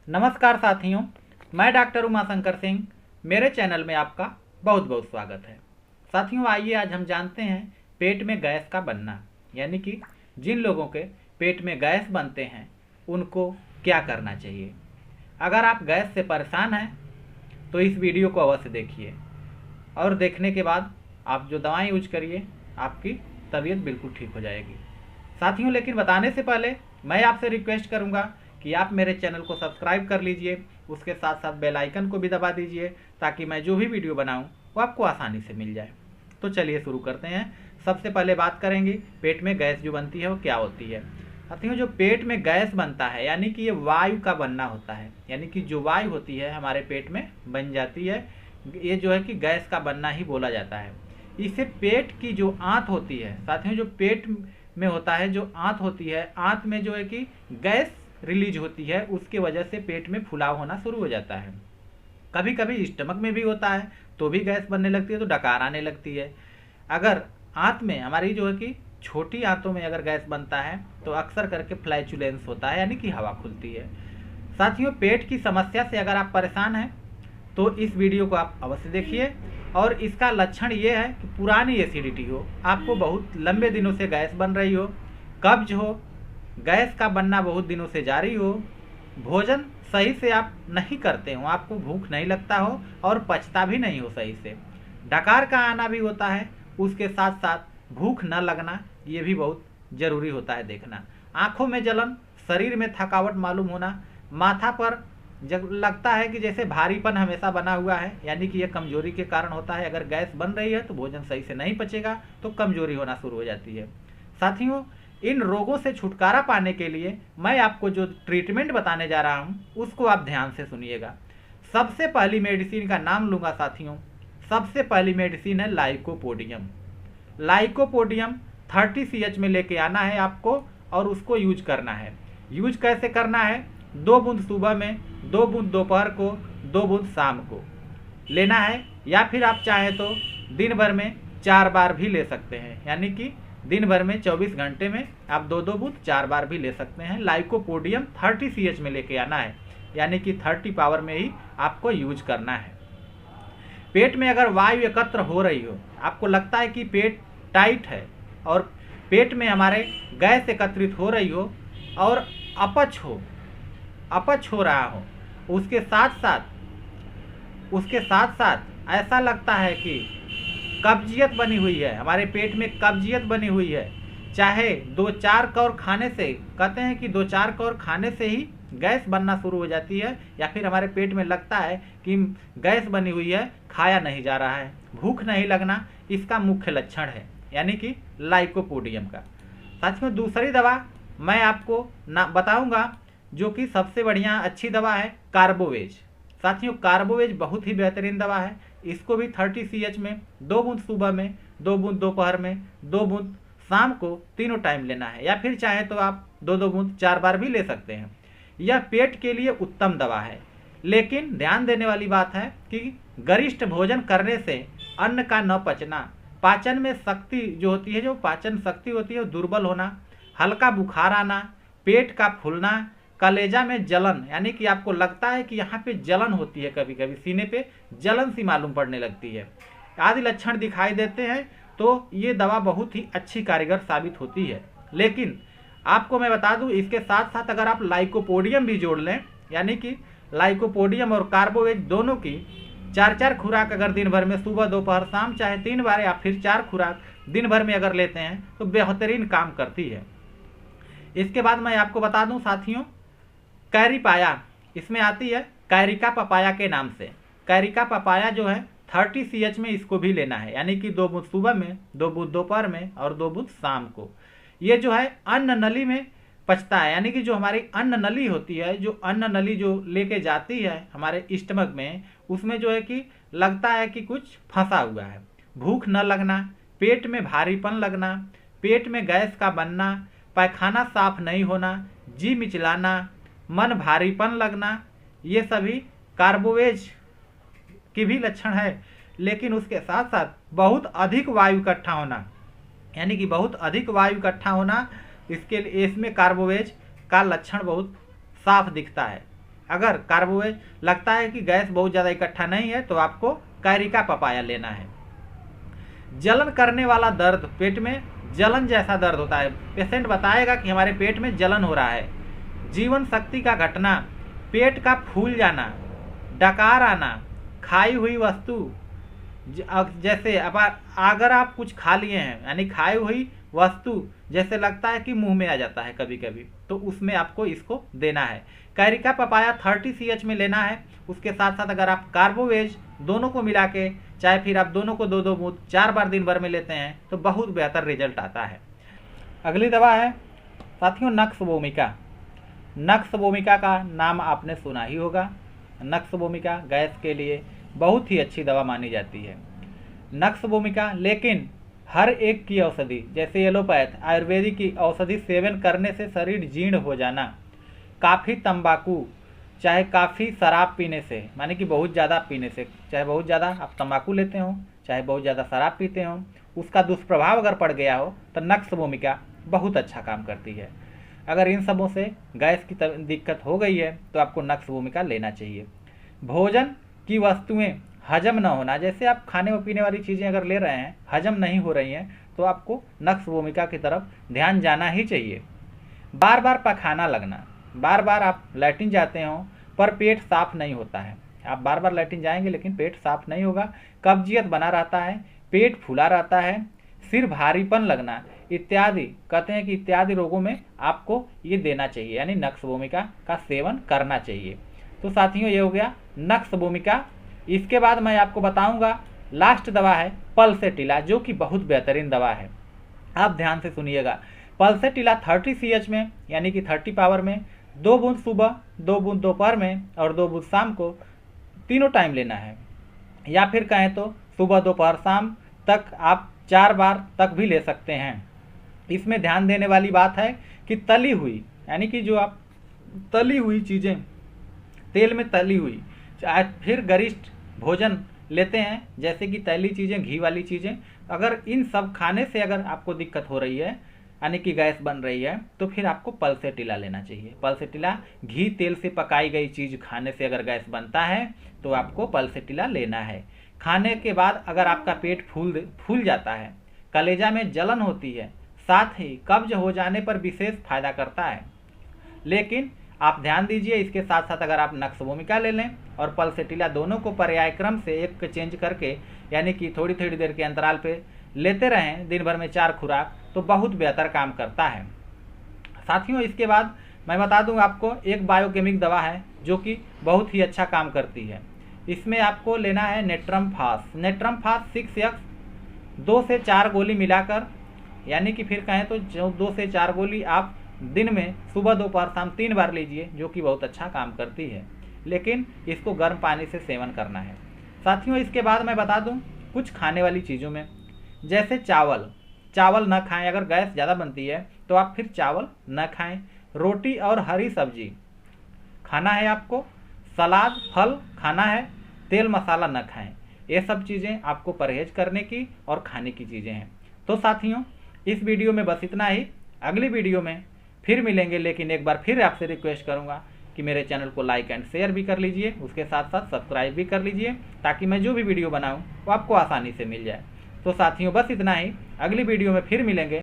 नमस्कार साथियों, मैं डॉक्टर उमाशंकर सिंह। मेरे चैनल में आपका बहुत बहुत स्वागत है। साथियों, आइए आज हम जानते हैं पेट में गैस का बनना, यानी कि जिन लोगों के पेट में गैस बनते हैं उनको क्या करना चाहिए। अगर आप गैस से परेशान हैं तो इस वीडियो को अवश्य देखिए और देखने के बाद आप जो दवाएं यूज करिए, आपकी तबीयत बिल्कुल ठीक हो जाएगी। साथियों, लेकिन बताने से पहले मैं आपसे रिक्वेस्ट करूंगा कि आप मेरे चैनल को सब्सक्राइब कर लीजिए, उसके साथ साथ बेल आइकन को भी दबा दीजिए ताकि मैं जो भी वीडियो बनाऊं वो आपको आसानी से मिल जाए। तो चलिए शुरू करते हैं। सबसे पहले बात करेंगे पेट में गैस जो बनती है वो क्या होती है। साथियों, जो पेट में गैस बनता है यानी कि ये वायु का बनना होता है, यानी कि जो वायु होती है हमारे पेट में बन जाती है, ये जो है कि गैस का बनना ही बोला जाता है। इसे पेट की जो आंत होती है, साथियों जो पेट में होता है, जो आंत होती है, आंत में जो है कि गैस रिलीज होती है, उसके वजह से पेट में फुलाव होना शुरू हो जाता है। कभी कभी स्टमक में भी होता है तो भी गैस बनने लगती है, तो डकार आने लगती है। अगर आंत में हमारी जो है कि छोटी आंतों में अगर गैस बनता है तो अक्सर करके फ्लैचुलेंस होता है, यानी कि हवा खुलती है। साथियों, पेट की समस्या से अगर आप परेशान हैं तो इस वीडियो को आप अवश्य देखिए। और इसका लक्षण ये है कि पुरानी एसिडिटी हो, आपको बहुत लंबे दिनों से गैस बन रही हो, कब्ज हो, गैस का बनना बहुत दिनों से जारी हो, भोजन सही से आप नहीं करते हो, आपको भूख नहीं लगता हो और पचता भी नहीं हो सही से, डकार का आना भी होता है, उसके साथ साथ भूख न लगना, ये भी बहुत जरूरी होता है देखना। आंखों में जलन, शरीर में थकावट मालूम होना, माथा पर जब लगता है कि जैसे भारीपन हमेशा बना हुआ है, यानी कि यह कमजोरी के कारण होता है। अगर गैस बन रही है तो भोजन सही से नहीं पचेगा तो कमजोरी होना शुरू हो जाती है। साथियों, इन रोगों से छुटकारा पाने के लिए मैं आपको जो ट्रीटमेंट बताने जा रहा हूं उसको आप ध्यान से सुनिएगा। सबसे पहली मेडिसिन का नाम लूंगा साथियों। सबसे पहली मेडिसिन है लाइकोपोडियम। लाइकोपोडियम 30 CH में लेके आना है आपको और उसको यूज करना है। यूज कैसे करना है? 2 बूंद सुबह में, 2 बूंद दोपहर को, 2 बूंद शाम को लेना है, या फिर आप चाहें तो दिन भर में 4 बार भी ले सकते हैं, यानी कि दिन भर में 24 घंटे में आप 2-2 बूंद 4 बार भी ले सकते हैं। लाइकोपोडियम 30 CH में लेके आना है, यानी कि 30 पावर में ही आपको यूज करना है। पेट में अगर वायु एकत्र हो रही हो, आपको लगता है कि पेट टाइट है और पेट में हमारे गैस एकत्रित हो रही हो और अपच हो रहा हो, उसके साथ साथ ऐसा लगता है कि कब्जियत बनी हुई है, हमारे पेट में कब्जियत बनी हुई है, चाहे 2-4 कौर खाने से, कहते हैं कि 2-4 कौर खाने से ही गैस बनना शुरू हो जाती है, या फिर हमारे पेट में लगता है कि गैस बनी हुई है, खाया नहीं जा रहा है, भूख नहीं लगना, इसका मुख्य लक्षण है, यानी कि लाइकोपोडियम का। साथियों, दूसरी दवा मैं आपको बताऊंगा जो कि सबसे बढ़िया अच्छी दवा है, कार्बोवेज। साथियों, कार्बोवेज बहुत ही बेहतरीन दवा है। इसको भी 30 CH में 2 बूंद सुबह में, 2 बूंद दोपहर में, 2 बूंद शाम को, तीनों टाइम लेना है, या फिर चाहे तो आप 2-2 बूंद 4 बार भी ले सकते हैं। यह पेट के लिए उत्तम दवा है, लेकिन ध्यान देने वाली बात है कि गरिष्ठ भोजन करने से अन्न का न पचना, पाचन में शक्ति जो होती है, जो पाचन शक्ति होती है, दुर्बल होना, हल्का बुखार आना, पेट का फूलना, कलेजा में जलन, यानी कि आपको लगता है कि यहाँ पे जलन होती है, कभी कभी सीने पे जलन सी मालूम पड़ने लगती है, आदि लक्षण दिखाई देते हैं, तो ये दवा बहुत ही अच्छी कारीगर साबित होती है। लेकिन आपको मैं बता दूं, इसके साथ साथ अगर आप लाइकोपोडियम भी जोड़ लें, यानी कि लाइकोपोडियम और कार्बोवेज दोनों की 4-4 खुराक अगर दिन भर में सुबह दोपहर शाम चाहे 3 बार या फिर 4 खुराक दिन भर में अगर लेते हैं तो बेहतरीन काम करती है। इसके बाद मैं आपको बता दूं साथियों, कैरीपाया इसमें आती है, कैरिका पपाया के नाम से। कैरिका पपाया जो है 30 CH में इसको भी लेना है, यानी कि 2 बूंद सुबह में, 2 बूंद दोपहर में और 2 बूंद शाम को। ये जो है अन्न नली में पचता है, यानी कि जो हमारी अन्न नली होती है, जो अन्न नली जो लेके जाती है हमारे स्टमक में, उसमें जो है कि लगता है कि कुछ फंसा हुआ है, भूख न लगना, पेट में भारीपन लगना, पेट में गैस का बनना, पैखाना साफ नहीं होना, जी मिचलाना, मन भारीपन लगना, ये सभी कार्बोवेज की भी लक्षण है। लेकिन उसके साथ साथ बहुत अधिक वायु इकट्ठा होना, यानी कि बहुत अधिक वायु इकट्ठा होना, इसके लिए इसमें कार्बोवेज का लक्षण बहुत साफ दिखता है। अगर कार्बोहाइड्रेट लगता है कि गैस बहुत ज़्यादा इकट्ठा नहीं है तो आपको कैरी का पपाया लेना है। जलन करने वाला दर्द, पेट में जलन जैसा दर्द होता है, पेशेंट बताएगा कि हमारे पेट में जलन हो रहा है। जीवन शक्ति का घटना, पेट का फूल जाना, डकार आना, खाई हुई वस्तु जैसे अगर आप कुछ खा लिए हैं यानी खाई हुई वस्तु जैसे लगता है कि मुंह में आ जाता है कभी कभी, तो उसमें आपको इसको देना है। कैरिका पपाया 30 CH में लेना है। उसके साथ साथ अगर आप कार्बोवेज दोनों को मिला के, चाहे फिर आप दोनों को 2-2 बूंद 4 बार दिन भर में लेते हैं तो बहुत बेहतर रिजल्ट आता है। अगली दवा है साथियों नक्स भूमिका। नक्स भूमिका का नाम आपने सुना ही होगा। नक्स भूमिका गैस के लिए बहुत ही अच्छी दवा मानी जाती है। नक्स भूमिका लेकिन हर एक की औषधि, जैसे एलोपैथ आयुर्वेदिक की औषधि सेवन करने से शरीर जीर्ण हो जाना, काफ़ी तंबाकू चाहे काफ़ी शराब पीने से, माने कि बहुत ज़्यादा पीने से, चाहे बहुत ज़्यादा आप तंबाकू लेते हो चाहे बहुत ज़्यादा शराब पीते हो, उसका दुष्प्रभाव अगर पड़ गया हो तो नक्स भूमिका बहुत अच्छा काम करती है। अगर इन सबों से गैस की दिक्कत हो गई है तो आपको नक्स भूमिका लेना चाहिए। भोजन की वस्तुएं हजम न होना, जैसे आप खाने और पीने वाली चीज़ें अगर ले रहे हैं हजम नहीं हो रही हैं तो आपको नक्स भूमिका की तरफ ध्यान जाना ही चाहिए। बार बार पखाना लगना, बार बार आप लैट्रिन जाते हो पर पेट साफ नहीं होता है, आप बार बार लैट्रिन जाएंगे लेकिन पेट साफ नहीं होगा, कब्जियत बना रहता है, पेट फूला रहता है, सिर भारीपन लगना इत्यादि, कहते हैं कि इत्यादि रोगों में आपको ये देना चाहिए, यानी नक्स भूमिका का सेवन करना चाहिए। तो साथियों ये हो गया नक्स भूमिका। इसके बाद मैं आपको बताऊंगा लास्ट दवा है पल्सेटिला, जो कि बहुत बेहतरीन दवा है। आप ध्यान से सुनिएगा। पल्सेटिला 30 CH में यानी कि 30 पावर में 2 बूंद सुबह, 2 बूंद दोपहर में और 2 बूंद शाम को, तीनों टाइम लेना है। या फिर कहें तो सुबह दोपहर शाम तक आप 4 बार तक भी ले सकते हैं। इसमें ध्यान देने वाली बात है कि तली हुई, यानी कि जो आप तली हुई चीज़ें, तेल में तली हुई, फिर गरिष्ठ भोजन लेते हैं जैसे कि तली चीज़ें, घी वाली चीज़ें, अगर इन सब खाने से अगर आपको दिक्कत हो रही है यानी कि गैस बन रही है तो फिर आपको पल्सेटिला लेना चाहिए। पल्सेटिला घी तेल से पकाई गई चीज़ खाने से अगर गैस बनता है तो आपको पल्सेटिला लेना है। खाने के बाद अगर आपका पेट फूल जाता है, कलेजा में जलन होती है, साथ ही कब्ज हो जाने पर विशेष फायदा करता है। लेकिन आप ध्यान दीजिए, इसके साथ साथ अगर आप नक्स भूमिका ले लें और पल्सेटिला दोनों को पर्याय क्रम से एक चेंज करके यानी कि थोड़ी थोड़ी देर के अंतराल पे लेते रहें, दिन भर में 4 खुराक, तो बहुत बेहतर काम करता है। साथियों इसके बाद मैं बता दूं आपको एक बायोकेमिक दवा है जो कि बहुत ही अच्छा काम करती है। इसमें आपको लेना है नेट्रम फास। नेट्रम फास 6x 2 से 4 गोली मिलाकर, यानी कि फिर कहें तो 2 से 4 गोली आप दिन में सुबह दोपहर शाम 3 बार लीजिए, जो कि बहुत अच्छा काम करती है। लेकिन इसको गर्म पानी से सेवन करना है। साथियों इसके बाद मैं बता दूं कुछ खाने वाली चीज़ों में, जैसे चावल न खाएं। अगर गैस ज़्यादा बनती है तो आप फिर चावल न खाएं। रोटी और हरी सब्जी खाना है आपको, सलाद फल खाना है, तेल मसाला न खाएं। ये सब चीज़ें आपको परहेज करने की और खाने की चीज़ें हैं। तो साथियों इस वीडियो में बस इतना ही। अगली वीडियो में फिर मिलेंगे, लेकिन एक बार फिर आपसे रिक्वेस्ट करूंगा कि मेरे चैनल को लाइक एंड शेयर भी कर लीजिए, उसके साथ साथ सब्सक्राइब भी कर लीजिए, ताकि मैं जो भी वीडियो बनाऊं वो आपको आसानी से मिल जाए। तो साथियों बस इतना ही, अगली वीडियो में फिर मिलेंगे।